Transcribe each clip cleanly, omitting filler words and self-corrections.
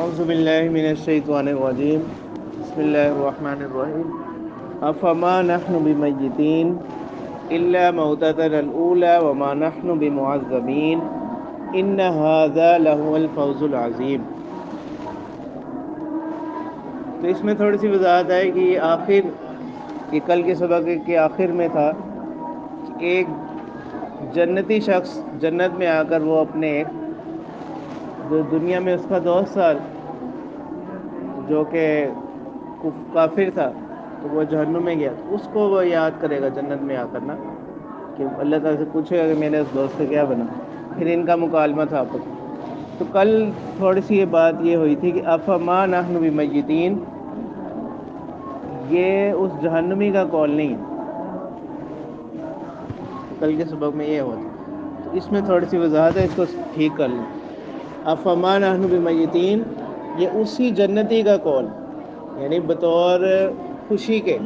اعوذ باللہ من الشیطان الرجیم بسم اللہ الرحمن الرحیم افما نحن بمیتین الا موتتنا الاولی وما نحن بمعذبین ان هذا لهو الفوز العظیم۔ تو اس میں تھوڑی سی وضاحت ہے کہ یہ کل کے سبق کے آخر میں تھا کہ ایک جنتی شخص جنت میں آ کر وہ اپنے جو دنیا میں اس کا دوست تھا جو کہ کافر تھا تو وہ جہنم میں گیا، تو اس کو وہ یاد کرے گا جنت میں آ کر نا، کہ اللہ تعالیٰ سے پوچھے گا کہ میرے اس دوست کا کیا بنا، پھر ان کا مکالمہ تھا آپس میں۔ تو کل تھوڑی سی یہ بات یہ ہوئی تھی کہ افما نحن بمیتین، یہ اس جہنمی کا قول نہیں ہے، کل کے سبق میں یہ ہوا تھا، تو اس میں تھوڑی سی وضاحت ہے، اس کو ٹھیک کر لیں۔ افما نحن بمیتین، یہ اسی جنتی کا قول، یعنی بطور خوشی کے،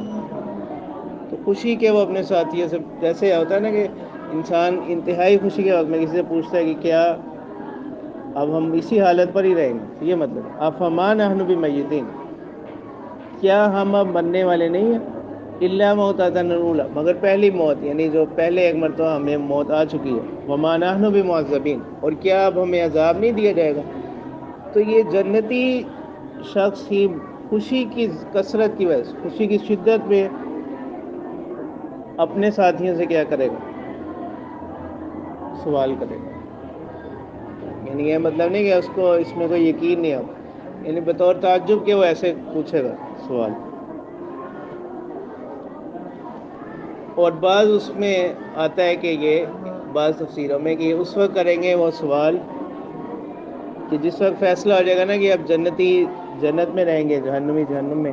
تو خوشی کے وہ اپنے ساتھیوں سے، جیسے ہوتا ہے نا کہ انسان انتہائی خوشی کے وقت میں کسی سے پوچھتا ہے کہ کیا اب ہم اسی حالت پر ہی رہیں گے، یہ مطلب افما نحن بمیتین، کیا ہم اب مرنے والے نہیں ہیں، الا موتتنا الاولی، مگر پہلی موت، یعنی جو پہلے ایک مرتبہ ہمیں موت آ چکی ہے، وما نحن بمعذبین، اور کیا اب ہمیں عذاب نہیں دیا جائے گا۔ تو یہ جنتی شخص ہی خوشی کی کثرت کی وجہ سے، خوشی کی شدت میں اپنے ساتھیوں سے کیا کرے گا، سوال کرے گا، یعنی یہ مطلب نہیں کہ اس کو اس میں کوئی یقین نہیں ہوگا، یعنی بطور تعجب کے وہ ایسے پوچھے گا سوال۔ اور بعض اس میں آتا ہے کہ یہ بعض تفسیروں میں کہ اس وقت کریں گے وہ سوال کہ جس وقت فیصلہ ہو جائے گا نا کہ اب جنتی جنت میں رہیں گے، جہنمی جہنم میں،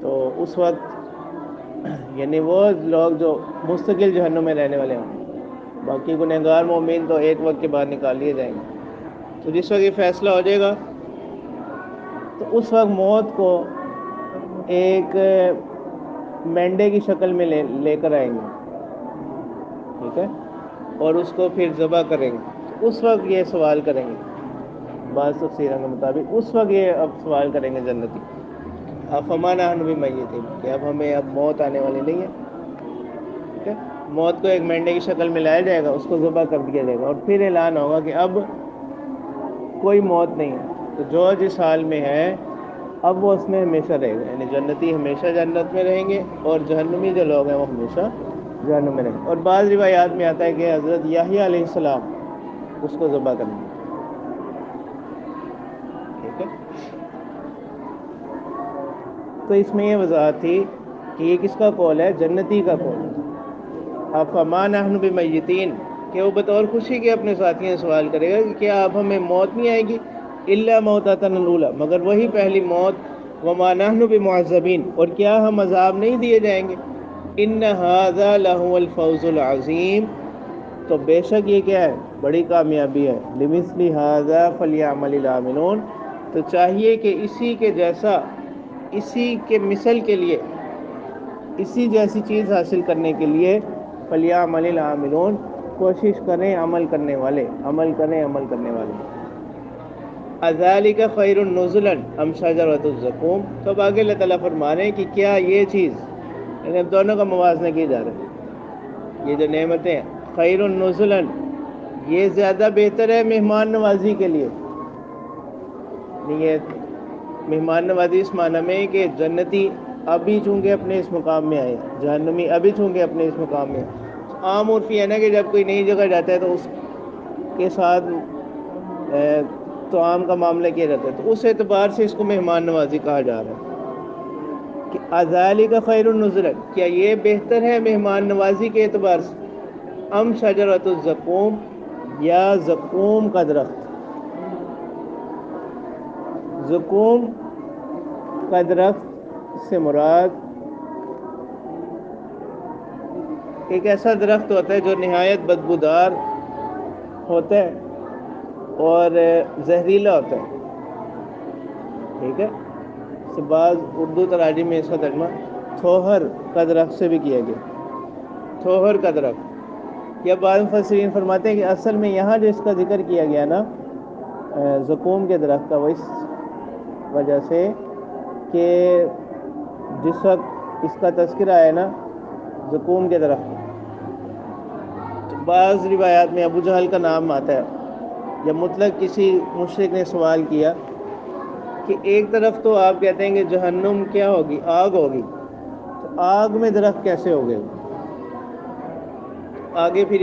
تو اس وقت یعنی وہ لوگ جو مستقل جہنم میں رہنے والے ہوں، باقی گنہگار مومن تو ایک وقت کے بعد نکال لیے جائیں گے۔ تو جس وقت یہ فیصلہ ہو جائے گا تو اس وقت موت کو ایک مینڈے کی شکل میں لے کر آئیں گے، ٹھیک ہے، اور اس کو پھر ذبح کریں گے، تو اس وقت یہ سوال کریں گے، بعض تفسیروں کے مطابق اس وقت یہ اب سوال کریں گے جنتی، افما نحن بمیتین، کہ اب ہمیں اب موت آنے والی نہیں ہے، ٹھیک ہے، موت کو ایک مینڈے کی شکل میں لایا جائے گا، اس کو ذبح کر دیا جائے گا، اور پھر اعلان ہوگا کہ اب کوئی موت نہیں ہے، تو جو جس حال میں ہے اب وہ اس میں ہمیشہ رہے گا، یعنی جنتی ہمیشہ جنت میں رہیں گے اور جہنمی جو لوگ ہیں وہ ہمیشہ جہنم میں رہیں گے۔ اور بعض روایات میں آتا ہے کہ حضرت یحییٰ علیہ السلام اس کو ذبح کریں گے، ٹھیک ہے۔ تو اس میں یہ وضاحت تھی کہ یہ کس کا قول ہے، جنتی کا قول ہے، افما نحن بمیتین، کہ وہ بطور خوشی کے اپنے ساتھیوں سے سوال کرے گا کہ کیا اب ہمیں موت نہیں آئے گی، الا موتتنا الاولی، مگر وہی پہلی موت، وما نحن بمعذبین، اور کیا ہم عذاب نہیں دیے جائیں گے، ان ھذا لہو الفوز العظیم، تو بے شک یہ کیا ہے، بڑی کامیابی ہے، لمثل ھذا فلیعمل العاملون، تو چاہیے کہ اسی کے جیسا، اسی کے مثل کے لیے، اسی جیسی چیز حاصل کرنے کے لیے فلیعمل العاملون، کوشش کریں عمل کرنے والے، عمل کریں عمل کرنے والے۔ اذالک خیر نزلا ام شجرۃ الزقوم، تو اب آگے اللہ تعالیٰ فرما رہے ہیں کہ کیا یہ چیز، یعنی اب دونوں کا موازنہ کیا جا رہا ہے، یہ جو نعمتیں خیر نزلا، یہ زیادہ بہتر ہے مہمان نوازی کے لیے، یہ مہمان نوازی اس معنی میں کہ جنتی ابھی چونکہ اپنے اس مقام میں آئے، جہنمی ابھی چونکہ اپنے اس مقام میں آئے۔ عام عرفی ہے نا کہ جب کوئی نئی جگہ جاتا ہے تو اس کے ساتھ طعام کا معاملہ کیا جاتا ہے، تو اس اعتبار سے اس کو مہمان نوازی کہا جا رہا ہے کہ اذالک خیر نزلا، کیا یہ بہتر ہے مہمان نوازی کے اعتبار سے، ام شجرۃ الزقوم، یا زقوم کا درخت۔ زقوم کا درخت سے مراد ایک ایسا درخت ہوتا ہے جو نہایت بدبودار ہوتا ہے اور زہریلا ہوتا ہے، ٹھیک ہے، سے بعض اردو تراجم میں اس کا ترجمہ تھوہر کا درخت سے بھی کیا گیا، تھوہر کا درخت، یا بعض مفسرین فرماتے ہیں کہ اصل میں یہاں جو اس کا ذکر کیا گیا نا زقوم کے درخت کا، وہ اس وجہ سے کہ جس وقت اس کا تذکرہ ہے نا زقوم کے درخت، تو بعض روایات میں ابو جہل کا نام آتا ہے. جب مطلق کسی مشرک نے سوال کیا کہ ایک طرف تو آپ کہتے ہیں کہ جہنم کیا ہوگی، آگ ہوگی، تو آگ میں درخت کیسے ہو گئے؟ آگے پھر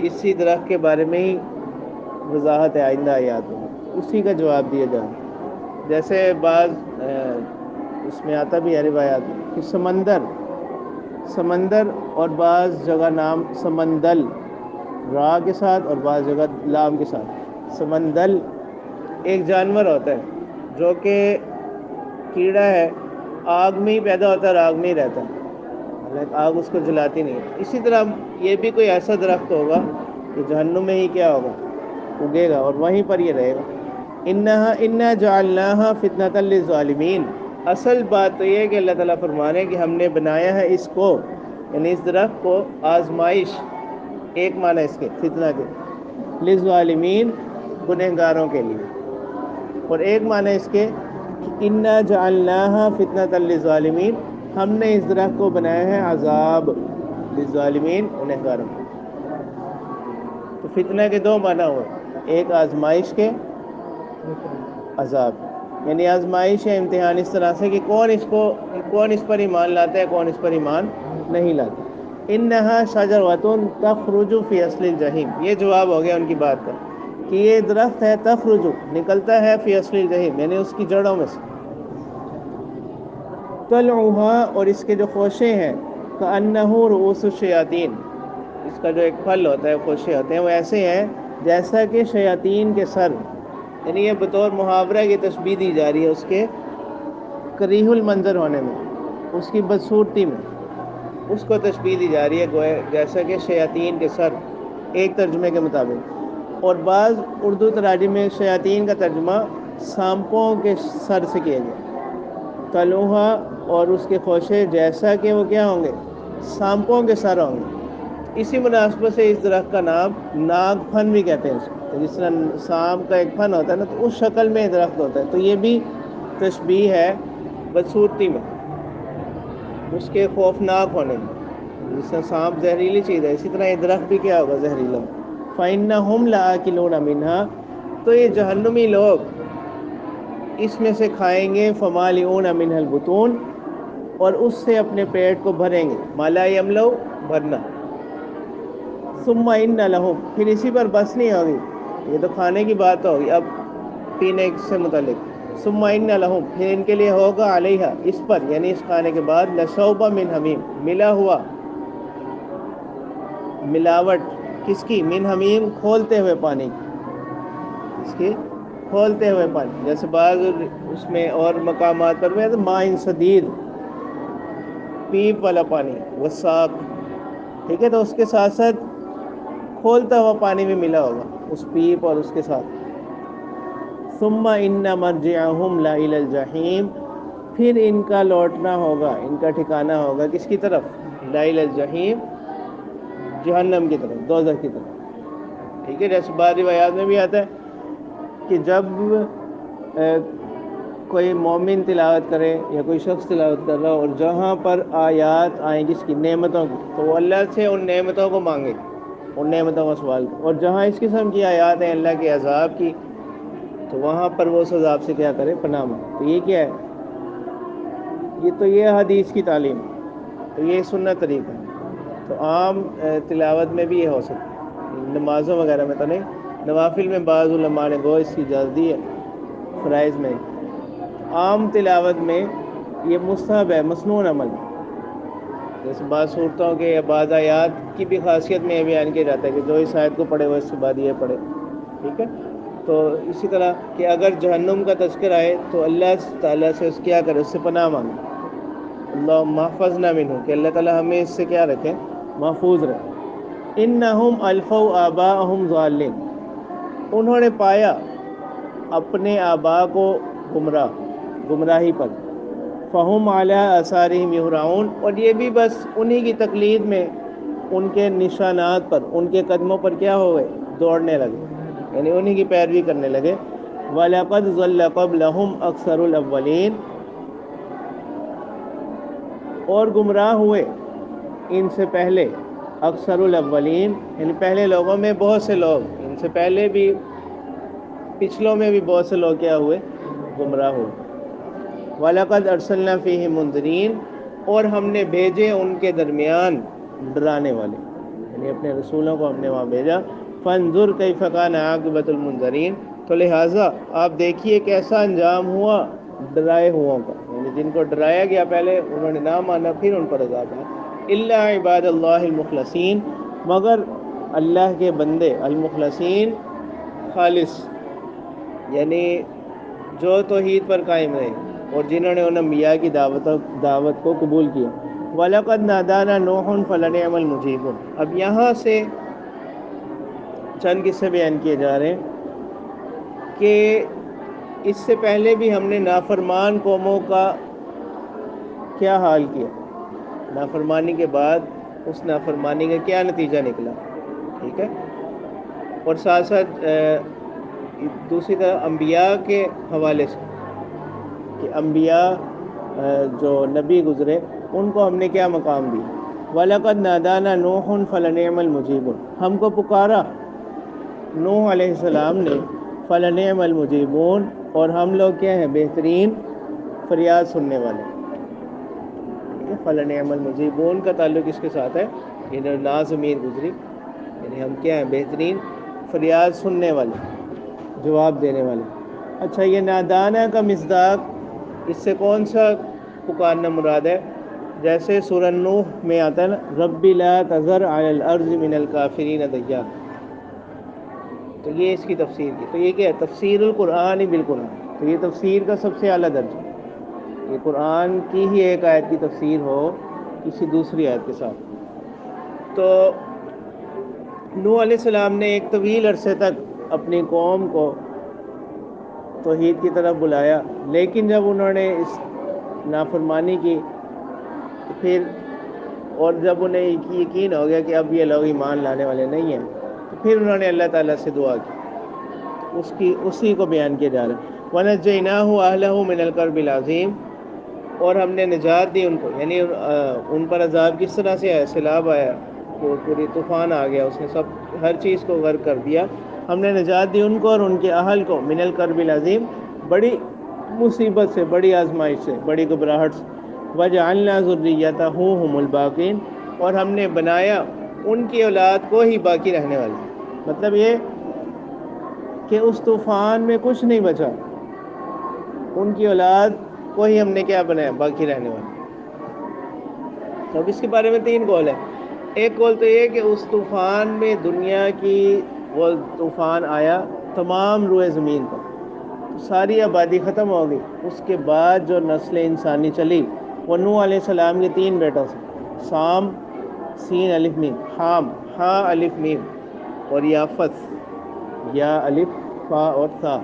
اسی درخت کے بارے میں ہی وضاحت ہے آئندہ آیات میں، اسی کا جواب دیا جائے. جیسے بعض اس میں آتا بھی ہے روایات کہ سمندر اور بعض جگہ نام سمندل را کے ساتھ اور بعض جگہ لام کے ساتھ، سمندل ایک جانور ہوتا ہے جو کہ کیڑا ہے، آگ میں ہی پیدا ہوتا ہے اور آگ میں ہی رہتا ہے، آگ اس کو جلاتی نہیں. اسی طرح یہ بھی کوئی ایسا درخت ہوگا کہ جہنم میں ہی کیا ہوگا، اگے گا اور وہیں پر یہ رہے گا. انا جعلناها فتنة للظالمین. اصل بات تو یہ ہے کہ اللہ تعالیٰ فرمانے ہیں کہ ہم نے بنایا ہے اس کو، یعنی اس درخت کو، آزمائش، ایک معنی اس کے فتنہ کے، للظالمین گنہگاروں کے لیے، اور ایک معنی اس کے انا جعلناها فتنة للظالمین، ہم نے اس درخت کو بنایا ہے عذاب للظالمین گنہگاروں. تو فتنہ کے دو معنی ہوئے، ایک آزمائش کے، عذاب، یعنی آزمائش ہے، امتحان اس طرح سے کہ کون اس پر ایمان لاتا ہے، کون اس پر ایمان نہیں لاتا. انہا شجرۃ تخرج فی اصل الجحیم، یہ جواب ہو گیا ان کی بات کا کہ یہ درخت ہے، تخرج نکلتا ہے، فی اصل الجحیم یعنی اس کی جڑوں میں سے، طلعها اور اس کے جو خوشے ہیں، کأنہ رؤوس الشیاطین، اس کا جو ایک پھل ہوتا ہے، خوشے ہوتے ہیں، وہ ایسے ہیں جیسا کہ شیاطین کے سر، یعنی یہ بطور محاورہ کی تشبیہ دی جا رہی ہے اس کے کریہ المنظر ہونے میں، اس کی بدصورتی میں، اس کو تشبیہ دی جا رہی ہے جیسا کہ شیاطین کے سر، ایک ترجمے کے مطابق. اور بعض اردو تراجم میں شیاطین کا ترجمہ سانپوں کے سر سے کیا گیا، طلوحا اور اس کے خوشے جیسا کہ وہ کیا ہوں گے، سانپوں کے سر ہوں گے. اسی مناسبت سے اس درخت کا نام ناگ پھن بھی کہتے ہیں اس کو، جس طرح سانپ کا ایک پھن ہوتا ہے نا، تو اس شکل میں درخت ہوتا ہے. تو یہ بھی تشبیہ ہے بدصورتی میں، اس کے خوفناک ہونے میں، جس طرح سانپ زہریلی چیز ہے، اسی طرح یہ درخت بھی کیا ہوگا، زہریلا. فَإِنَّهُمْ لَآكِلُونَ مِنْهَا، تو یہ جہنمی لوگ اس میں سے کھائیں گے، فَمَالِئُونَ مِنْهَا الْبُطُونَ اور اس سے اپنے پیٹ کو بھریں گے، مالا یملو بھرنا. ثُمَّ إِنَّ لَهُمْ، پھر اسی پر بس نہیں ہوگی، یہ تو کھانے کی بات ہوگی، اب پینے سے متعلق. ثُمَّ إِنَّ لَهُمْ، پھر ان کے لیے ہوگا، علیہا اس پر یعنی اس کھانے کے بعد، لَشَوْبًا مِّنْ حَمِيمٍ ملا ہوا ملاوٹ، کس کی، من حمیم کھولتے ہوئے پانی کی، اس کی کھولتے ہوئے پانی. جیسے بعض اس میں اور مقامات پر میں مائن صدید، پیپ والا پانی، وساق، ٹھیک ہے، تو اس کے ساتھ ساتھ کھولتا ہوا پانی بھی ملا ہوگا اس پیپ اور اس کے ساتھ. ثم ان مرجعهم لإلى الجحیم، پھر ان کا لوٹنا ہوگا، ان کا ٹھکانہ ہوگا کس کی طرف، لإلى الجحیم جہنم کی طرف، دوزخ کی طرف. ٹھیک ہے، جیسے بعض روایات میں بھی آتا ہے کہ جب کوئی مومن تلاوت کرے یا کوئی شخص تلاوت کر رہا ہو اور جہاں پر آیات آئیں جس کی نعمتوں کی، تو وہ اللہ سے ان نعمتوں کو مانگے، ان نعمتوں کا سوال کرے، اور جہاں اس قسم کی آیات ہیں اللہ کے عذاب کی، تو وہاں پر وہ اس عذاب سے کیا کرے، پناہ مانگے. تو یہ کیا ہے، یہ حدیث کی تعلیم، تو یہ سنت طریقہ ہے. تو عام تلاوت میں بھی یہ ہو سکتا ہے، نمازوں وغیرہ میں تو نہیں، نوافل میں بعض علماء نے گو اس کی اجازت دی ہے، فرائض میں. عام تلاوت میں یہ مستحب ہے، مسنون عمل. جیسے بعض صورتوں کے یا بعض آیات کی بھی خاصیت میں یہ بیان کیا جاتا ہے کہ جو اس آیت کو پڑھے وہ اس کے بعد یہ پڑھے. ٹھیک ہے، تو اسی طرح کہ اگر جہنم کا تذکر آئے تو اللہ تعالیٰ سے اس کیا کرے، اس سے پناہ مانگے، اللہم احفظنا منہ، کہ اللہ تعالیٰ ہمیں اس سے کیا رکھے، محفوظ رکھے. انہم الفوا آباءہم ضالین، انہوں نے پایا اپنے آبا کو گمراہی پر، فہم علی آثارہم یہرعون، اور یہ بھی بس انہی کی تقلید میں، ان کے نشانات پر، ان کے قدموں پر کیا ہو گئے، دوڑنے لگے، یعنی انہی کی پیروی کرنے لگے. وَلَقَدْ ضَلَّ قَبْلَهُمْ أَكْثَرُ الْأَوَّلِينَ، اور گمراہ ہوئے ان سے پہلے اکثر الاولین، یعنی پہلے لوگوں میں بہت سے لوگ، ان سے پہلے بھی پچھلوں میں بھی بہت سے لوگ کیا ہوئے؟ گمراہ ہوئے۔ وَلَقَدْ أَرْسَلْنَا فِيهِمْ مُنذِرِينَ، اور ہم نے بھیجے ان کے درمیان ڈرانے والے، یعنی اپنے رسولوں کو ہم نے وہاں بھیجا۔ فَانظُرْ كَيْفَ كَانَ عَاقِبَةُ الْمُنذَرِينَ، تو لہٰذا آپ دیکھیے کیسا انجام ہوا ڈرائے ہوں کا، یعنی جن کو ڈرایا گیا پہلے انہوں نے نہ مانا، پھر ان پر عذاب ہے۔ الا عباد اللہ المخلصین، مگر اللہ کے بندے المخلصین، خالص، یعنی جو توحید پر قائم رہے اور جنہوں نے ان انبیاء کی دعوت کو قبول کیا۔ وَلَقَدْ نَادَانَا نُوحٌ فَلَنِعْمَ الْمُجِيبُونَ، اب یہاں سے چند قصے بیان کیے جا رہے ہیں کہ اس سے پہلے بھی ہم نے نافرمان قوموں کا کیا حال کیا، نافرمانی کے بعد اس نافرمانی کا کیا نتیجہ نکلا، ٹھیک ہے، اور ساتھ ساتھ دوسری طرف انبیاء کے حوالے سے کہ انبیاء جو نبی گزرے ان کو ہم نے کیا مقام دی۔ وَلَقَدْ نَادَانَا نُوحٌ فَلَنِعْمَ الْمُجِيبُونَ، ہم کو پکارا نوح علیہ السلام نے، فَلَنِعْمَ الْمُجِيبُونَ، اور ہم لوگ کیا ہیں؟ بہترین فریاد سننے والے۔ فَلَنِعْمَ الْمُجِيبُونَ کا تعلق اس کے ساتھ ہے، یہ نا ضمیر گزری، یعنی ہم کیا ہیں؟ بہترین فریاد سننے والے، جواب دینے والے۔ اچھا، یہ نادانہ کا مصداق اس سے کون سا پکارنا مراد ہے؟ جیسے سورہ نوح میں آتا ہے نا، رب لا تذر علی الارض من الکافرین دیارا، تو یہ اس کی تفسیر کی، تو یہ کیا ہے؟ تفسیر القرآن بالقرآن، تو یہ تفسیر کا سب سے اعلیٰ درجہ، یہ قرآن کی ہی ایک آیت کی تفسیر ہو کسی دوسری آیت کے ساتھ۔ تو نوح علیہ السلام نے ایک طویل عرصے تک اپنی قوم کو توحید کی طرف بلایا، لیکن جب انہوں نے اس نافرمانی کی تو پھر، اور جب انہیں یقین ہو گیا کہ اب یہ لوگ ایمان لانے والے نہیں ہیں، تو پھر انہوں نے اللہ تعالیٰ سے دعا کی، اسی کو بیان کیا جا رہا ہے۔ وَنَجَّيْنَاهُ وَأَهْلَهُ مِنَ الْكَرْبِ الْعَظِيمِ، اور ہم نے نجات دی ان کو، یعنی ان پر عذاب کس طرح سے آیا؟ سیلاب آیا، پوری طوفان آ گیا، اس نے ہر چیز کو غرق کر دیا۔ ہم نے نجات دی ان کو اور ان کے اہل کو، من الکرب العظیم، بڑی مصیبت سے، بڑی آزمائش سے، بڑی گھبراہٹ سے۔ وجعلنا ذریتہ هم الباقین، اور ہم نے بنایا ان کی اولاد کو ہی باقی رہنے والے، مطلب یہ کہ اس طوفان میں کچھ نہیں بچا، ان کی اولاد کو ہی ہم نے کیا بنایا؟ باقی رہنے والے۔ تو اب اس کے بارے میں تین قول ہے۔ ایک قول تو یہ کہ اس طوفان میں دنیا کی، وہ طوفان آیا تمام روئے زمین پر، ساری آبادی ختم ہو گئی، اس کے بعد جو نسل انسانی چلی وہ نوح علیہ السلام کے تین بیٹوں سے، سام، سین الف میم، حام، ہا الف میم، اور یافت، یا الف فا اور تھا،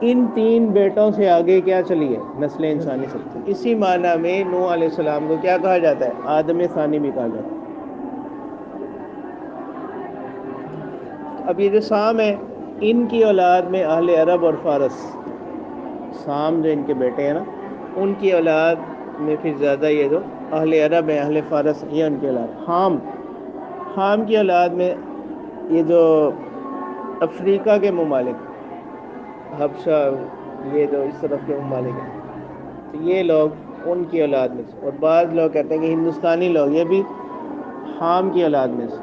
ان تین بیٹوں سے آگے کیا چلی ہے؟ نسل انسانی چلتی۔ اسی معنی میں نوح علیہ السلام کو کیا کہا جاتا ہے؟ آدم ثانی بھی کہا جاتا ہے۔ اب یہ جو سام ہے، ان کی اولاد میں اہل عرب اور فارس، سام جو ان کے بیٹے ہیں نا، ان کی اولاد میں پھر زیادہ یہ جو اہل عرب ہیں، اہل فارس، یہ ان کی اولاد۔ حام کی اولاد میں یہ جو افریقہ کے ممالک، حبشہ، یہ جو اس طرف کے ممالک ہیں، تو یہ لوگ ان کی اولاد میں سے، اور بعض لوگ کہتے ہیں کہ ہندوستانی لوگ یہ بھی حام کی اولاد میں سے،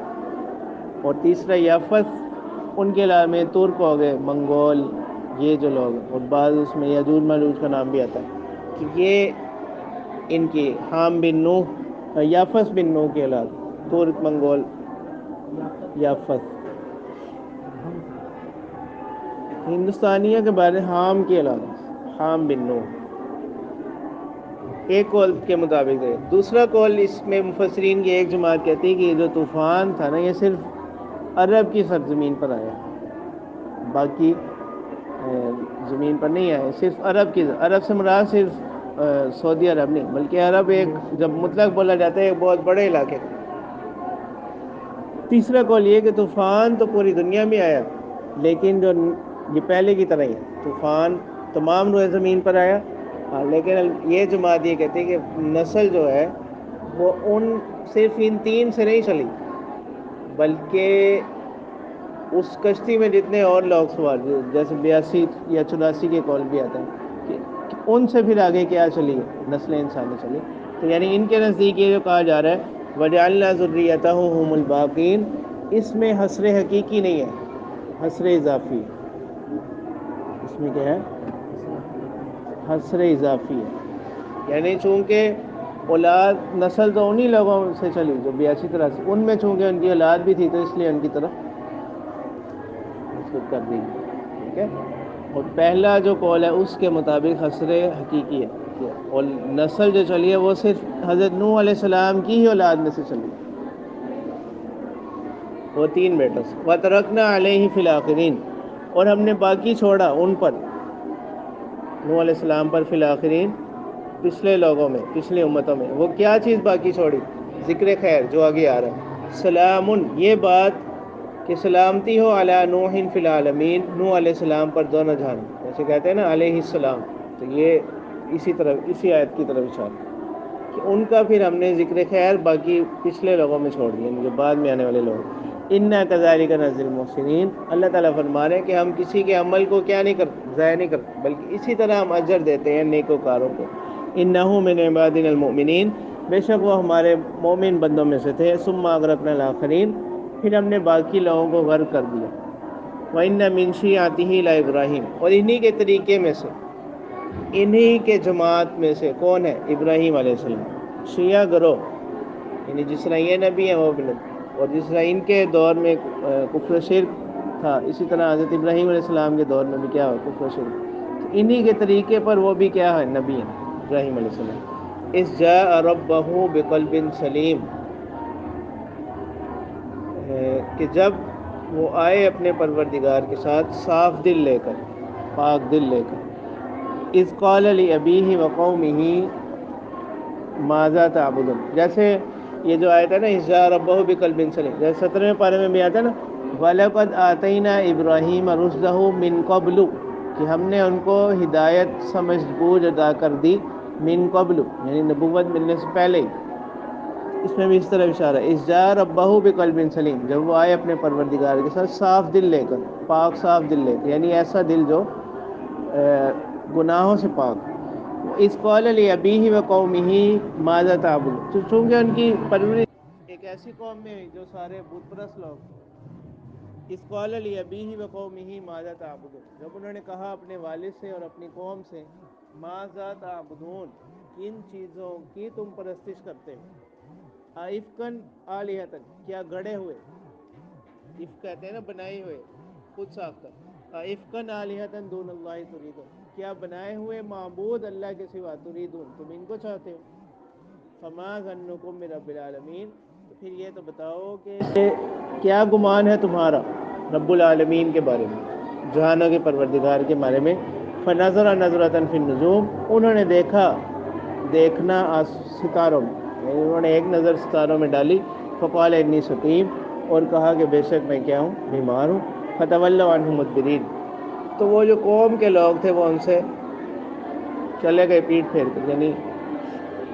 اور تیسرا یافت، ان کے علاوہ میں ترک ہو گئے، منگول، یہ جو لوگ ہیں، اور بعض اس میں یاجوج ماجوج کا نام بھی آتا ہے، کہ یہ ان کی حام بن نوح، یافس بن نوح کی اولاد، ترک، منگول، یافت۔ ہندوستانیہ کے بارے حام کی اولاد، حام بن نوح، ایک قول کے مطابق ہے۔ دوسرا قول اس میں مفسرین کی ایک جماعت کہتی ہے کہ یہ جو طوفان تھا نا، یہ صرف عرب کی سرزمین پر آیا، باقی زمین پر نہیں آیا، صرف عرب کی، عرب سے مراد صرف سعودی عرب نہیں، بلکہ عرب ایک جب مطلق بولا جاتا ہے ایک بہت بڑے علاقے کا۔ تیسرا قول یہ کہ طوفان تو پوری دنیا میں آیا، لیکن جو یہ پہلے کی طرح ہی ہے، طوفان تمام روئے زمین پر آیا، لیکن یہ جماعت یہ کہتی ہے کہ نسل جو ہے وہ صرف ان 3 سے نہیں چلی، بلکہ اس کشتی میں جتنے اور لوگ سوار، جیسے 82 یا 84 کے قول بھی آتا ہے کہ ان سے پھر آگے کیا چلی، نسل انسانی چلی۔ تو یعنی ان کے نزدیک یہ جو کہا جا رہا ہے وَجَعَلْنَا ذُرِّيَّتَهُ هُمُ الْبَاقِينَ، اس میں حصر حقیقی نہیں ہے، حصر اضافی ہے۔ اس میں کیا ہے؟ حصر اضافی ہے، یعنی چونکہ اولاد نسل تو انہی لوگوں سے چلی جو 82 طرح سے، ان میں چونکہ ان کی اولاد بھی تھی تو اس لیے ان کی طرف نسبت کر دی گئی، ٹھیک ہے۔ اور پہلا جو قول ہے اس کے مطابق حصر حقیقی ہے، اور نسل جو چلی ہے وہ صرف حضرت نوح علیہ السلام کی ہی اولاد میں سے چلی، وہ 3 بیٹوں سے۔ وَتَرَكْنَا عَلَيْهِ فِي الْآخِرِينَ، اور ہم نے باقی چھوڑا ان پر، نوح علیہ السلام پر، فی الآخرین پچھلے لوگوں میں، پچھلی امتوں میں۔ وہ کیا چیز باقی چھوڑی؟ ذکر خیر جو آگے آ رہا ہے، سلام، یہ بات کہ سلامتی ہو علی نوح فی العالمین، نوح علیہ السلام پر دونوں جہان، جیسے کہتے ہیں نا علیہ السلام، تو یہ اسی آیت کی طرف اشارہ کہ ان کا پھر ہم نے ذکر خیر باقی پچھلے لوگوں میں چھوڑ دیا، جو بعد میں آنے والے لوگ۔ اِنَّا كَذَلِكَ نَجْزِي الْمُحْسِنِينَ، اللہ تعالیٰ فرما رہے ہیں کہ ہم کسی کے عمل کو کیا نہیں کرتے، ضائع نہیں کرتے، بلکہ اسی طرح ہم اجر دیتے ہیں نیکوکاروں کو۔ اِنَّهُ مِنْ عِبَادِنَا الْمُؤْمِنِينَ، بے شک وہ ہمارے مومن بندوں میں سے تھے۔ ثُمَّ أَغْرَقْنَا الْآخَرِينَ، پھر ہم نے باقی لوگوں کو غرق کر دیا۔ وَإِنَّ مِنْ شِيعَتِهِ لَإِبْرَاهِيمَ، اور انہی کے طریقے میں سے، انہی کے جماعت میں سے کون ہے؟ ابراہیم علیہ السلام، شیعہ گروہ، یعنی جس طرح یہ نبی ہیں وہ بھی نبی، اور جس طرح ان کے دور میں کفر و شرک تھا، اسی طرح حضرت ابراہیم علیہ السلام کے دور میں بھی کیا ہوا؟ کفر و شرک۔ تو انہی کے طریقے پر وہ بھی کیا ہے؟ نبی ہیں، ابراہیم علیہ السلام۔ اِذْ جَاءَ رَبَّهُ بِقَلْبٍ سَلِيمٍ، کہ جب وہ آئے اپنے پروردگار کے ساتھ صاف دل لے کر، پاک دل لے کر۔ اِذْ قَالَ لِأَبِيهِ وَقَوْمِهِ ماذا تعبدون، جیسے یہ جو آیت ہے نا اِذْ جَاءَ رَبَّهُ بِقَلْبٍ سَلِيمٍ، جیسے 17ویں پارے میں بھی آتا ہے نا وَلَقَدْ آتَيْنَا إِبْرَاهِيمَ رُشْدَهُ مِنْ قَبْلُ، کہ ہم نے ان کو ہدایت سمجھ بوجھ عطا کر دی، من قبل یعنی نبوت ملنے سے پہلے ہی۔ اس میں بھی اس طرح اشارہ ہے اِذْ جَاءَ رَبَّهُ بِقَلْبٍ سَلِيمٍ، جب وہ آئے اپنے پروردگار کے ساتھ صاف دل لے کر، پاک صاف دل لے کر، یعنی ایسا دل جو گناہوں سے پاک۔ اِذْ قَالَ لِأَبِيهِ وَقَوْمِهِ مَاذَا تَعْبُدُونَ، چونکہ ان کی پرورش ایک ایسی قوم میں ہوئی جو سارے بت پرست لوگ۔ اِذْ قَالَ لِأَبِيهِ وَقَوْمِهِ مَاذَا تَعْبُدُونَ، جب انہوں نے کہا اپنے والد سے اور اپنی قوم سے، مَاذَا تَعْبُدُونَ، کن چیزوں کی تم پرستش کرتے ہو؟ أَئِفْكًا آلِهَةً، کیا گڑھے ہوئے، افک کہتے ہیں نا بنائے ہوئے، خود ساختہ، أَئِفْكًا آلِهَةً دُونَ اللَّهِ تُرِيدُونَ، کیا بنائے ہوئے معبود اللہ کے سوا، تريدون تم ان کو چاہتے ہو۔ فما ظنكم برب العالمین، تو پھر یہ تو بتاؤ کہ کیا گمان ہے تمہارا رب العالمین کے بارے میں، جہانوں کے پروردگار کے بارے میں۔ فنظر نظرة فی النجوم، انہوں نے دیکھنا ستاروں میں، یعنی انہوں نے ایک نظر ستاروں میں ڈالی۔ فقال انی سقیم، اور کہا کہ بے شک میں کیا ہوں؟ بیمار ہوں۔ فتولوا عنہ مدبرین، تو وہ جو قوم کے لوگ تھے وہ ان سے چلے گئے پیٹ پھیر کر، یعنی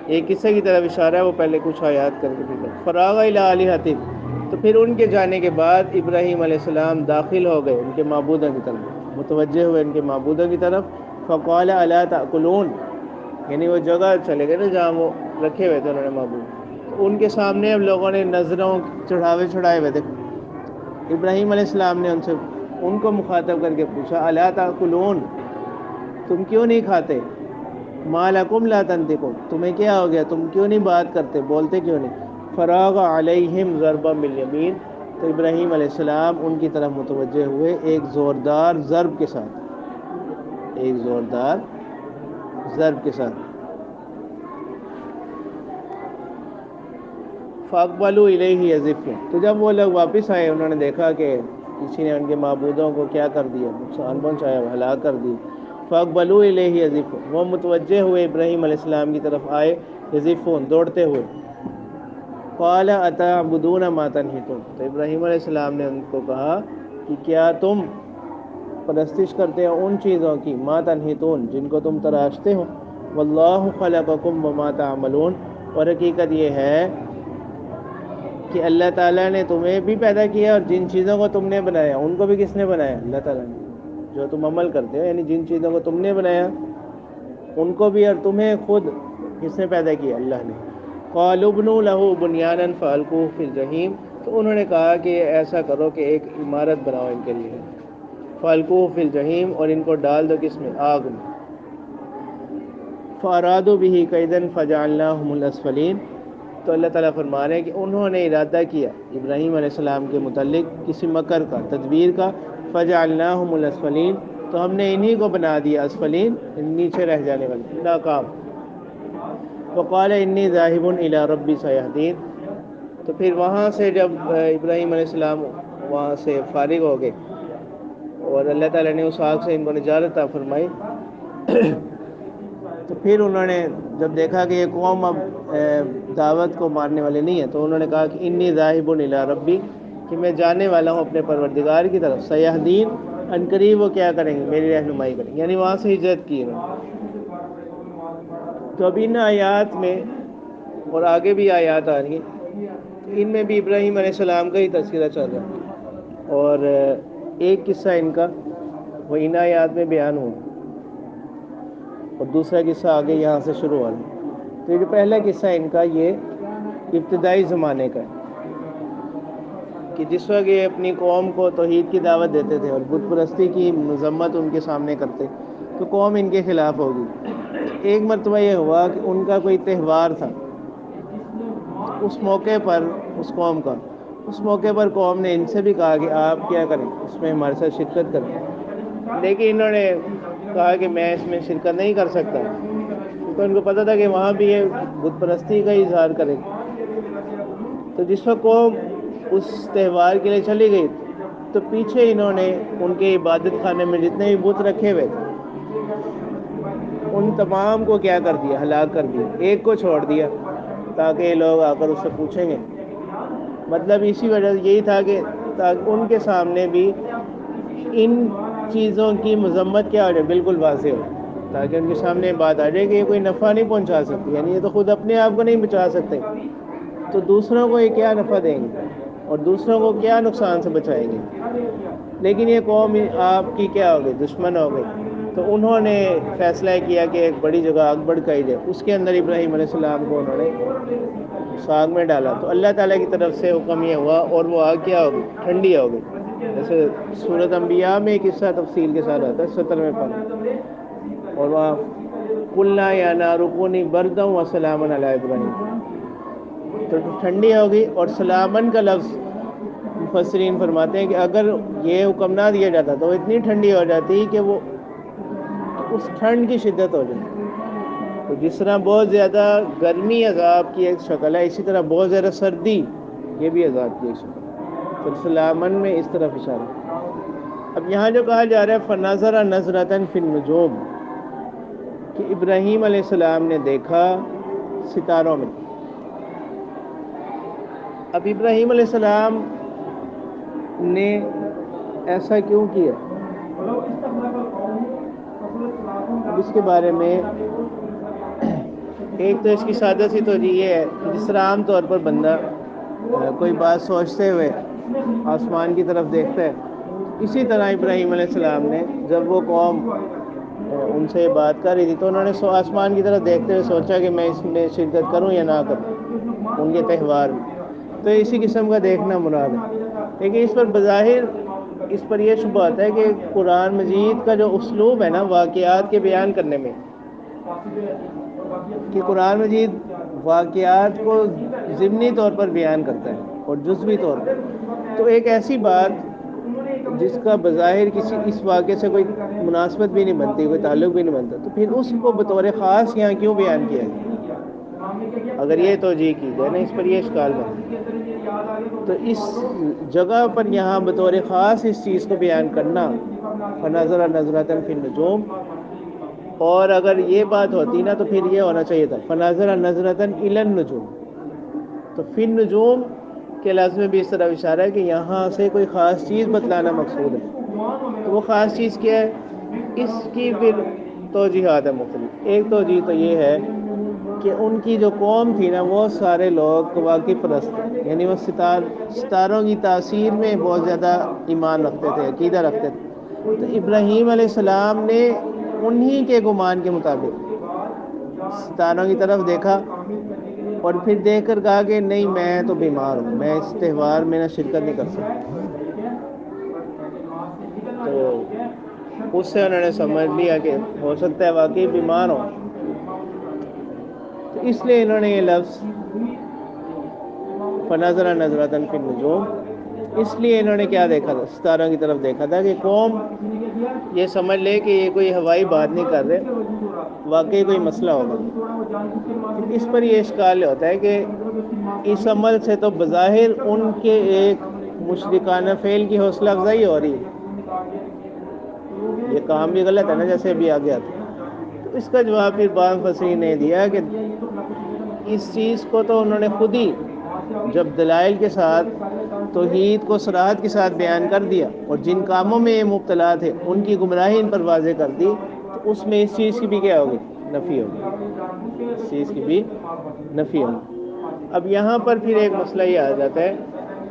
ایک قصے کی طرف اشارہ ہے، وہ پہلے کچھ آیات کر کے پھر فراغ الی آلہتہم، تو پھر ان کے جانے کے بعد ابراہیم علیہ السلام داخل ہو گئے ان کے معبودوں کی طرف، متوجہ ہوئے ان کے معبودوں کی طرف۔ فقال الا تاکلون، یعنی وہ جگہ چلے گئے نا جہاں وہ رکھے ہوئے تھے انہوں نے معبود، تو ان کے سامنے اب لوگوں نے نظروں چڑھائے ہوئے تھے۔ ابراہیم علیہ السلام نے ان کو مخاطب کر کے پوچھا الا تاکلون، تم کیوں نہیں کھاتے؟ ما لکم لا تنطقون، تمہیں کیا ہو گیا، تم کیوں نہیں بات کرتے، بولتے کیوں نہیں؟ فراغ علیہم ضربا بالیمین، تو ابراہیم علیہ السلام ان کی طرف متوجہ ہوئے ایک زوردار ضرب کے ساتھ، ایک زوردار ضرب کے ساتھ۔ فاقبلوا الیہ یزفون، تو جب وہ لوگ واپس آئے انہوں نے دیکھا کہ کسی نے ان کے معبودوں کو کیا کر دیا، نقصان پہنچایا، ہلاک کر دی۔ فاقبلوا الیہ یزفون، وہ متوجہ ہوئے ابراہیم علیہ السلام کی طرف آئے، یزفون دوڑتے ہوئے۔ قال اتعبدون ما تنحتون، تو ابراہیم علیہ السلام نے ان کو کہا کہ کیا تم پرستش کرتے ہو ان چیزوں کی ما تنحتون جن کو تم تراشتے ہو، واللہ خلقکم وما تعملون، اور حقیقت یہ ہے کہ اللہ تعالیٰ نے تمہیں بھی پیدا کیا اور جن چیزوں کو تم نے بنایا ان کو بھی کس نے بنایا؟ اللہ تعالیٰ نے۔ جو تم عمل کرتے ہو یعنی جن چیزوں کو تم نے بنایا ان کو بھی، اور تمہیں خود کس نے پیدا کیا؟ اللہ نے۔ قالوا ابنوا له بنيانا فالقوه في الجحيم، تو انہوں نے کہا کہ ایسا کرو کہ ایک عمارت بناؤ ان کے لیے، فالقوه في الجحيم، اور ان کو ڈال دو کس میں؟ آگ میں۔ فارادوا به كيدا فجعلناهم الاسفلين، تو اللہ تعالیٰ فرما رہے ہیں کہ انہوں نے ارادہ کیا ابراہیم علیہ السلام کے متعلق کسی مکر کا، تدبیر کا، فجعلناهم الاسفلين، تو ہم نے انہی کو بنا دیا اسفلین، نیچے رہ جانے والے، ناکام۔ وقال انی ذاہب الی ربی سیہدین، تو پھر وہاں سے جب ابراہیم علیہ السلام وہاں سے فارغ ہو گئے اور اللہ تعالیٰ نے اس آگ سے ان کو نجات عطا فرمائی، تو پھر انہوں نے جب دیکھا کہ یہ قوم اب دعوت کو ماننے والے نہیں ہیں، تو انہوں نے کہا کہ انی ذاہب الی ربی، کہ میں جانے والا ہوں اپنے پروردگار کی طرف، سیہدین، ان قریب وہ کیا کریں گے؟ میری رہنمائی کریں گے، یعنی وہاں سے ہجرت کی انہوں نے۔ تو اب ان آیات میں اور آگے بھی آیات آ رہی ہیں، ان میں بھی ابراہیم علیہ السلام کا ہی تذکرہ چل رہا ہے، اور ایک قصہ ان کا وہ ان آیات میں بیان ہوا اور دوسرا قصہ آگے یہاں سے شروع ہو رہا ہے۔ تو یہ جو پہلا قصہ ان کا یہ ابتدائی زمانے کا ہے کہ جس وقت یہ اپنی قوم کو توحید کی دعوت دیتے تھے اور بت پرستی کی مذمت ان کے سامنے کرتے، تو قوم ان کے خلاف ہوگی۔ ایک مرتبہ یہ ہوا کہ ان کا کوئی تہوار تھا، اس موقع پر اس قوم کا، اس موقع پر قوم نے ان سے بھی کہا کہ آپ کیا کریں، اس میں ہمارے ساتھ شرکت کریں، لیکن انہوں نے کہا کہ میں اس میں شرکت نہیں کر سکتا، تو ان کو پتہ تھا کہ وہاں بھی یہ بت پرستی کا اظہار کرے۔ تو جس وقت قوم اس تہوار کے لیے چلی گئی تو پیچھے انہوں نے ان کے عبادت خانے میں جتنے بھی بت رکھے ہوئے تھے ان تمام کو کیا کر دیا؟ ہلاک کر دیا، ایک کو چھوڑ دیا تاکہ یہ لوگ آ کر اس سے پوچھیں گے۔ مطلب اسی وجہ سے یہی تھا کہ تاکہ ان کے سامنے بھی ان چیزوں کی مذمت کیا ہو جائے، بالکل واضح ہو، تاکہ ان کے سامنے بات آ جائے کہ یہ کوئی نفع نہیں پہنچا سکتی، یعنی یہ تو خود اپنے آپ کو نہیں بچا سکتے، تو دوسروں کو یہ کیا نفع دیں گے اور دوسروں کو کیا نقصان سے بچائیں گے۔ لیکن یہ قوم آپ کی کیا ہو گئی؟ دشمن ہو گئی۔ تو انہوں نے فیصلہ کیا کہ ایک بڑی جگہ آگ بھڑکائی جائے، اس کے اندر ابراہیم علیہ السلام کو انہوں نے اس آگ میں ڈالا، تو اللہ تعالیٰ کی طرف سے حکم یہ ہوا اور وہ آگ کیا ہو گئی؟ ٹھنڈی ہو گئی۔ جیسے سورۃ انبیاء میں ایک قصہ تفصیل کے ساتھ آتا ہے 70ویں پارے، اور وہاں قلنا یا نار کونی بردا وسلاما علی ابراہیم، تو ٹھنڈی ہو گئی۔ اور سلامن کا لفظ مفسرین فرماتے ہیں کہ اگر یہ حکم نہ دیا جاتا تو وہ اتنی ٹھنڈی ہو جاتی کہ وہ اس ٹھنڈ کی شدت ہو جاتی۔ تو جس طرح بہت زیادہ گرمی عذاب کی ایک شکل ہے، اسی طرح بہت زیادہ سردی یہ بھی عذاب کی ایک شکل ہے۔ تو سلامن میں اس طرف اشارہ۔ اب یہاں جو کہا جا رہا ہے فنظر نظرۃ فی النجوم، کہ ابراہیم علیہ السلام نے دیکھا ستاروں میں۔ اب ابراہیم علیہ السلام نے ایسا کیوں کیا؟ اب اس کے بارے میں ایک تو اس کی سادہ سی توجہ یہ ہے کہ جس طرح عام طور پر بندہ کوئی بات سوچتے ہوئے آسمان کی طرف دیکھتا ہے، اسی طرح ابراہیم علیہ السلام نے جب وہ قوم ان سے بات کر رہی تھی تو انہوں نے آسمان کی طرف دیکھتے ہوئے سوچا کہ میں اس میں شرکت کروں یا نہ کروں ان کے تہوار میں، تو اسی قسم کا دیکھنا مراد ہے۔ لیکن اس پر بظاہر اس پر یہ شبہ آتا ہے کہ قرآن مجید کا جو اسلوب ہے نا واقعات کے بیان کرنے میں، کہ قرآن مجید واقعات کو ضمنی طور پر بیان کرتا ہے اور جزوی طور پر، تو ایک ایسی بات جس کا بظاہر کسی اس واقعے سے کوئی مناسبت بھی نہیں بنتی، کوئی تعلق بھی نہیں بنتا، تو پھر اس کو بطور خاص یہاں کیوں بیان کیا ہے؟ اگر یہ توجہ کی جائے نا، اس پر یہ اشکال بنتا، تو اس جگہ پر یہاں بطور خاص اس چیز کو بیان کرنا فنظر نظرۃ فی النجوم، اور اگر یہ بات ہوتی نا تو پھر یہ ہونا چاہیے تھا فنظر نظرۃ الی النجوم، تو فی النجوم کے لفظ میں بھی اس طرح اشارہ ہے کہ یہاں سے کوئی خاص چیز بتلانا مقصود ہے، تو وہ خاص چیز کیا ہے؟ اس کی پھر توجیحات ہے مختلف. ایک توجیہ تو یہ ہے کہ ان کی جو قوم تھی نا وہ سارے لوگ کواکب پرست تھے، یعنی وہ ستاروں کی تاثیر میں بہت زیادہ ایمان رکھتے تھے، عقیدہ رکھتے تھے. تو ابراہیم علیہ السلام نے انہی کے گمان کے مطابق ستاروں کی طرف دیکھا اور پھر دیکھ کر کہا کہ نہیں میں تو بیمار ہوں، میں اس تہوار میں نہ شرکت نہیں کر سکتا. تو اس سے انہوں نے سمجھ لیا کہ ہو سکتا ہے واقعی بیمار ہو. تو اس لیے انہوں نے یہ لفظ فنظر نظرۃ فی النجوم، اس لیے انہوں نے کیا دیکھا تھا؟ ستاروں کی طرف دیکھا تھا کہ قوم یہ سمجھ لے کہ یہ کوئی ہوائی بات نہیں کر رہے، واقعی کوئی مسئلہ ہوگا. اس پر یہ اشکال ہوتا ہے کہ اس عمل سے تو بظاہر ان کے ایک مشرکانہ فعل کی حوصلہ افزائی ہو رہی ہے، یہ کام بھی غلط ہے نا جیسے ابھی آ گیا تھا. تو اس کا جواب پھر بعض مفسرین نے دیا کہ اس چیز کو تو انہوں نے خود ہی جب دلائل کے ساتھ توحید کو صراحت کے ساتھ بیان کر دیا اور جن کاموں میں یہ مبتلا تھے ان کی گمراہی ان پر واضح کر دی، تو اس میں اس چیز کی بھی کیا ہوگی؟ نفی ہوگی، اس چیز کی بھی نفی ہوگی. اب یہاں پر پھر ایک مسئلہ یہ آ جاتا ہے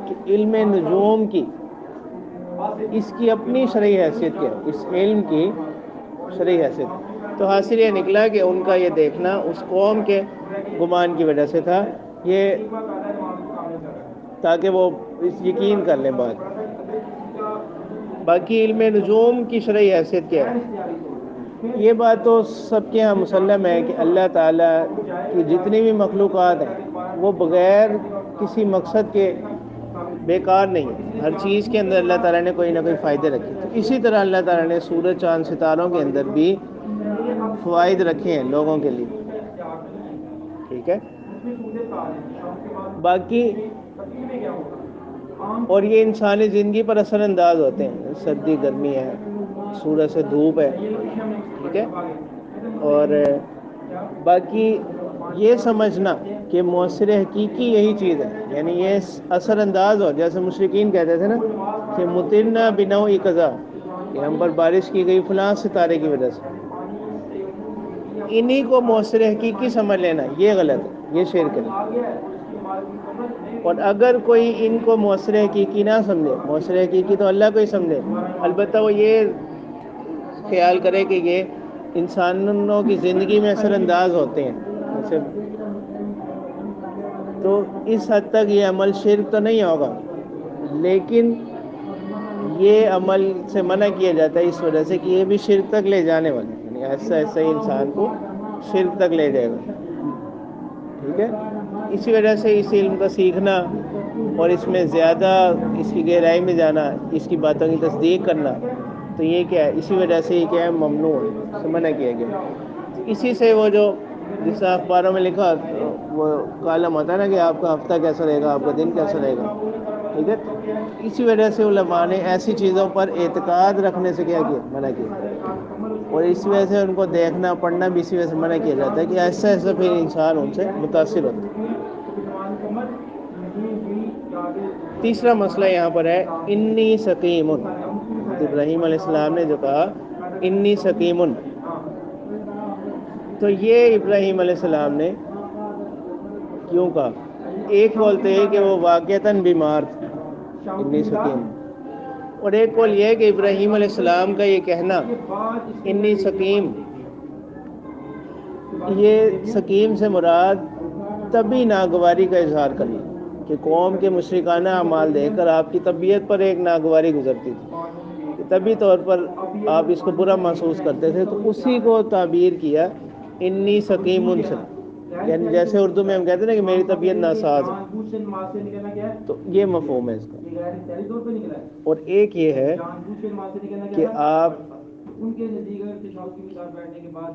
کہ علم نجوم کی اس کی اپنی شرعی حیثیت کیا ہے؟ اس علم کی شرعی حیثیت تو حاصل یہ نکلا کہ ان کا یہ دیکھنا اس قوم کے گمان کی وجہ سے تھا، یہ تاکہ وہ یقین کر لیں بات. باقی علم نجوم کی شرعی حیثیت کیا ہے؟ یہ بات تو سب کے ہاں مسلم ہے کہ اللہ تعالیٰ کی جتنی بھی مخلوقات ہیں وہ بغیر کسی مقصد کے بیکار نہیں ہے، ہر چیز کے اندر اللہ تعالیٰ نے کوئی نہ کوئی فائدے رکھے. تو اسی طرح اللہ تعالیٰ نے سورج چاند ستاروں کے اندر بھی فوائد رکھے ہیں لوگوں کے لیے. ٹھیک ہے، باقی اور یہ انسانی زندگی پر اثر انداز ہوتے ہیں، سردی گرمی ہے، سورج سے دھوپ ہے. ٹھیک ہے، اور باقی یہ سمجھنا کہ مؤثر حقیقی یہی چیز ہے، یعنی یہ اثر انداز ہو جیسے مشرکین کہتے تھے نا کہ مطرنا بنوع قضا، کہ ہم پر بارش کی گئی فلاں ستارے کی وجہ سے، انہی کو مؤثر حقیقی سمجھ لینا یہ غلط ہے، یہ شرک ہے. اور اگر کوئی ان کو مؤثر حقیقی نہ سمجھے، مؤثر حقیقی تو اللہ کو ہی سمجھے، البتہ وہ یہ خیال کرے کہ یہ انسانوں کی زندگی میں اثر انداز ہوتے ہیں، جیسے تو اس حد تک یہ عمل شرک تو نہیں ہوگا، لیکن یہ عمل سے منع کیا جاتا ہے اس وجہ سے کہ یہ بھی شرک تک لے جانے والا ہے، یعنی ایسا ایسا ہی انسان کو شرک تک لے جائے گا. ٹھیک ہے، اسی وجہ سے اس علم کا سیکھنا اور اس میں زیادہ اس کی گہرائی میں جانا، اس کی باتوں کی تصدیق کرنا، تو یہ کیا ہے؟ اسی وجہ سے یہ کیا ہے؟ ممنوع ہے، سے منع کیا گیا. اسی سے وہ جو جس اخباروں میں لکھا وہ کالم ہوتا ہے نا کہ آپ کا ہفتہ کیسا رہے گا، آپ کا دن کیسا رہے گا. ٹھیک ہے، اسی وجہ سے علماء نے ایسی چیزوں پر اعتقاد رکھنے سے کیا کیا؟ منع کیا. اور اس وجہ سے ان کو دیکھنا پڑھنا بھی اسی وجہ سے منع کیا جاتا ہے کہ ایسا ایسا پھر انسان ان سے متاثر ہوتا ہے. تیسرا مسئلہ یہاں پر ہے انی سقیم. ابراہیم علیہ السلام نے جو کہا انی سقیم، تو یہ ابراہیم علیہ السلام نے کیوں کہا؟ ایک بولتے ہیں کہ وہ واقعتاً بیمار تھے انی سقیم، اور ایک قول یہ ہے کہ ابراہیم علیہ السلام کا یہ کہنا انی سقیم، یہ سقیم سے مراد طبی ناگواری کا اظہار کرنا کہ قوم کے مشرکانہ اعمال دیکھ کر آپ کی طبیعت پر ایک ناگواری گزرتی تھی کہ طبی طور پر آپ اس کو برا محسوس کرتے تھے، تو اسی کو تعبیر کیا انی سقیم سے، یعنی جیسے اردو میں ہم کہتے ہیں نا کہ میری طبیعت ناساز ہے، تو یہ مفہوم ہے اس کا. اور ایک یہ ہے کہ آپ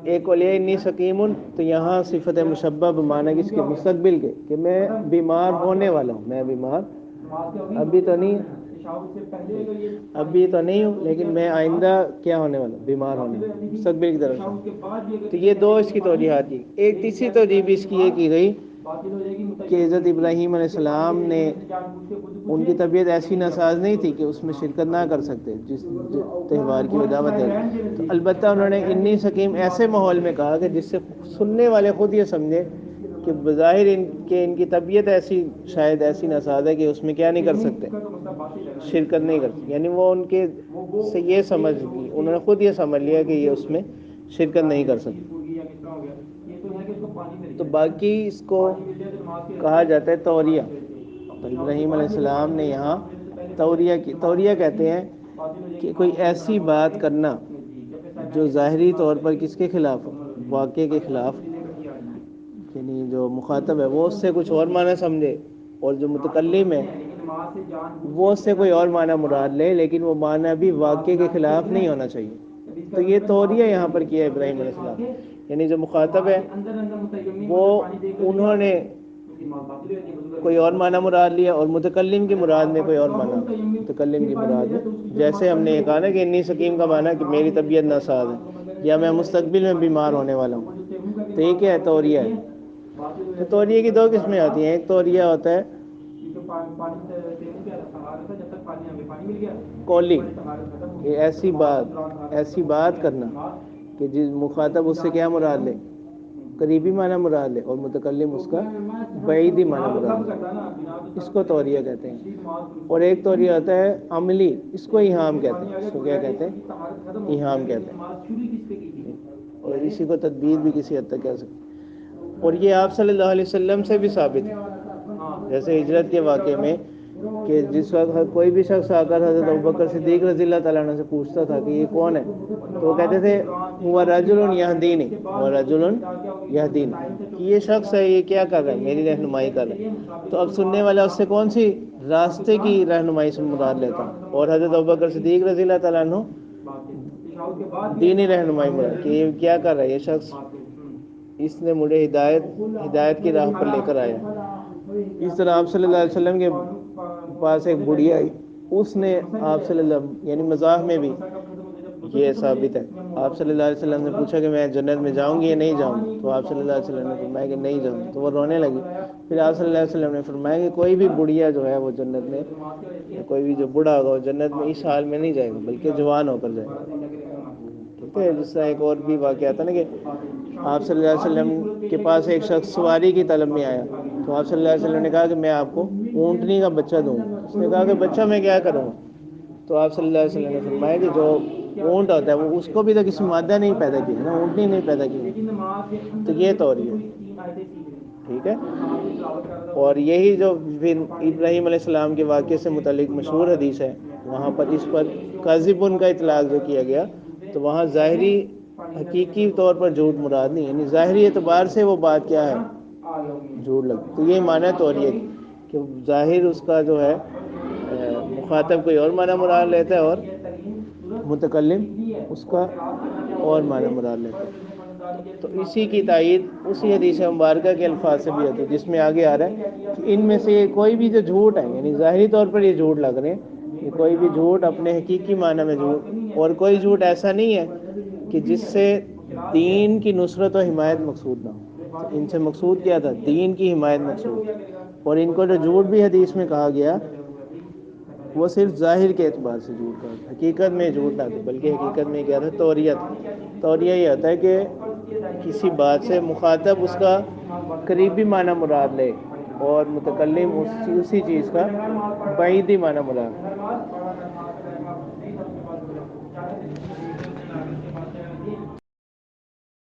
ایک ولی انی سقیم، تو یہاں صفت مشبہ بمعنی کس کے؟ مستقبل کے، کہ میں بیمار ہونے والا ہوں، میں بیمار ابھی تو نہیں ہوں لیکن میں آئندہ کیا ہونے والا ہوں؟ بیمار ہونے والا ہوں، مستقبل کی طرف سے. تو یہ دو اس کی توجیحات کی. ایک تیسری توجیہ بھی اس کی یہ کی گئی کہ حضرت ابراہیم علیہ السلام نے ان کی طبیعت ایسی ناساز نہیں تھی کہ اس میں شرکت نہ کر سکتے جس تہوار کی وہ دعوت ہے. تو البتہ انہوں نے انی سکیم ایسے ماحول میں کہا کہ جس سے سننے والے خود یہ سمجھے کہ بظاہر ان کی طبیعت ایسی شاید ایسی ناساز ہے کہ اس میں کیا نہیں کر سکتے, شرکت نہیں کر سکتے. یعنی وہ ان کے سے یہ سمجھ گئی, انہوں نے خود یہ سمجھ لیا کہ یہ اس میں شرکت نہیں کر سکتے. تو باقی اس کو کہا جاتا ہے توریہ. تو ابراہیم علیہ السلام نے یہاں توریہ کہتے ہیں کہ کوئی ایسی بات کرنا جو ظاہری طور پر کس کے خلاف ہو, واقعے کے خلاف, یعنی جو مخاطب ہے وہ اس سے کچھ اور معنی سمجھے اور جو متکلم ہے وہ اس سے کوئی اور معنی مراد لے, لیکن وہ معنی بھی واقعے کے خلاف نہیں ہونا چاہیے. تو یہ توریہ یہاں پر کیا ابراہیم علیہ السلام, یعنی جو مخاطب ہے وہ انہوں نے کوئی اور معنی مراد لیا اور متکلم کی مراد میں کوئی اور معنی, متکلم کی مراد میں, جیسے ہم نے یہ کہا نا کہ انی سکیم کا معنی کہ میری طبیعت ناساز ہے یا میں مستقبل میں بیمار ہونے والا ہوں. تو یہ کیا ہے, توریہ ہے. تو توریہ کی دو قسمیں آتی ہیں. ایک توریہ ہوتا ہے قولی, یہ ایسی بات کرنا کہ جس مخاطب اس سے کیا مراد لے, قریبی معنی مراد لے, اور متکلم اس کا بعیدی معنی مراد لے. اس کو توریہ کہتے ہیں. اور ایک توریہ ہوتا ہے عملی, اس کو ایہام کہتے ہیں. اس کو کیا کہتے ہیں, ایہام کہتے ہیں. اور اسی کو تدبیر بھی کسی حد تک کہہ سکتے ہیں. اور یہ آپ صلی اللہ علیہ وسلم سے بھی ثابت ہے, جیسے ہجرت کے واقعے میں کہ جس وقت کوئی بھی شخص آ کر حضرت ابوبکر صدیق رضی اللہ تعالیٰ عنہ سے پوچھتا تھا کہ یہ کون ہے, تو وہ کہتے تھے ہوا رجل یہدینی, ہوا رجل یہدینی, کہ یہ شخص ہے, یہ کیا کر رہا ہے, میری رہنمائی کر رہا ہے. تو اب سننے والا اس سے کون سی راستے کی رہنمائی سے مراد لیتا ہے, اور حضرت ابوبکر صدیق رضی اللہ تعالیٰ عنہ دینی رہنمائی مراد, کہ یہ کیا کر رہا ہے, یہ شخص اس نے مجھے ہدایت کی راہ پر لے کر آیا. اس طرح آپ صلی اللہ علیہ وسلم کے پاس ایک بڑھیا آئی, اس نے آپ صلی اللہ یعنی مزاح میں بھی یہ ثابت ہے, آپ صلی اللہ علیہ وسلم نے پوچھا کہ میں جنت میں جاؤں گی یا نہیں جاؤں, تو آپ صلی اللہ علیہ وسلم نے فرمایا کہ نہیں جاؤں. تو وہ رونے لگی. پھر آپ صلی اللہ علیہ وسلم نے فرمایا کہ کوئی بھی بڑھیا جو ہے وہ جنت میں, کوئی بھی جو بوڑھا ہوگا وہ جنت میں اس حال میں نہیں جائے گا بلکہ جوان ہو کر جائے گا. ٹھیک ہے. جس طرح ایک اور بھی واقعہ تھا نا کہ آپ صلی اللہ علیہ وسلم کے پاس ایک شخص سواری کی طلب میں آیا, تو آپ صلی اللہ علیہ وسلم نے کہا کہ میں آپ کو اونٹنی کا بچہ دوں گا. اس نے کہا کہ بچہ میں کیا کروں گا, تو آپ صلی اللہ علیہ وسلم نے فرمایا کہ جو اونٹ ہوتا ہے وہ اس کو بھی تو کسی مادہ نہیں پیدا کی ہے نا, اونٹنی نہیں پیدا کی ہے. تو یہ توریہ ہے. ٹھیک ہے. اور یہی جو ابراہیم علیہ السلام کے واقعے سے متعلق مشہور حدیث ہے, وہاں پر اس پر کاذب کا اطلاق جو کیا گیا, تو وہاں ظاہری حقیقی طور پر جھوٹ مراد نہیں, یعنی ظاہری اعتبار سے وہ بات کیا ہے, جھوٹ لگ. تو یہ معنی توریہ کہ ظاہر اس کا جو ہے مخاطب کوئی اور معنی مراد لیتا ہے اور متکلم اس کا اور معنی مراد لیتا ہے. تو اسی کی تائید اسی حدیث مبارکہ کے الفاظ سے بھی ہوتی ہے, جس میں آگے آ رہا ہے کہ ان میں سے کوئی بھی جو جھوٹ ہے, یعنی ظاہری طور پر یہ جھوٹ لگ رہے ہیں, کہ کوئی بھی جھوٹ اپنے حقیقی معنی میں جھوٹ, اور کوئی جھوٹ ایسا نہیں ہے کہ جس سے دین کی نصرت و حمایت مقصود نہ ہو. ان سے مقصود کیا تھا, دین کی حمایت مقصود. اور ان کو جو جھوٹ بھی حدیث میں کہا گیا وہ صرف ظاہر کے اعتبار سے جھوٹ تھا, حقیقت میں جھوٹ نہ تھا, بلکہ حقیقت میں کیا تھا, توریہ تھا. توریہ یہ ہوتا ہے کہ کسی بات سے مخاطب اس کا قریبی معنی مراد لے اور متکلم اسی چیز کا بعیدی معنی مراد.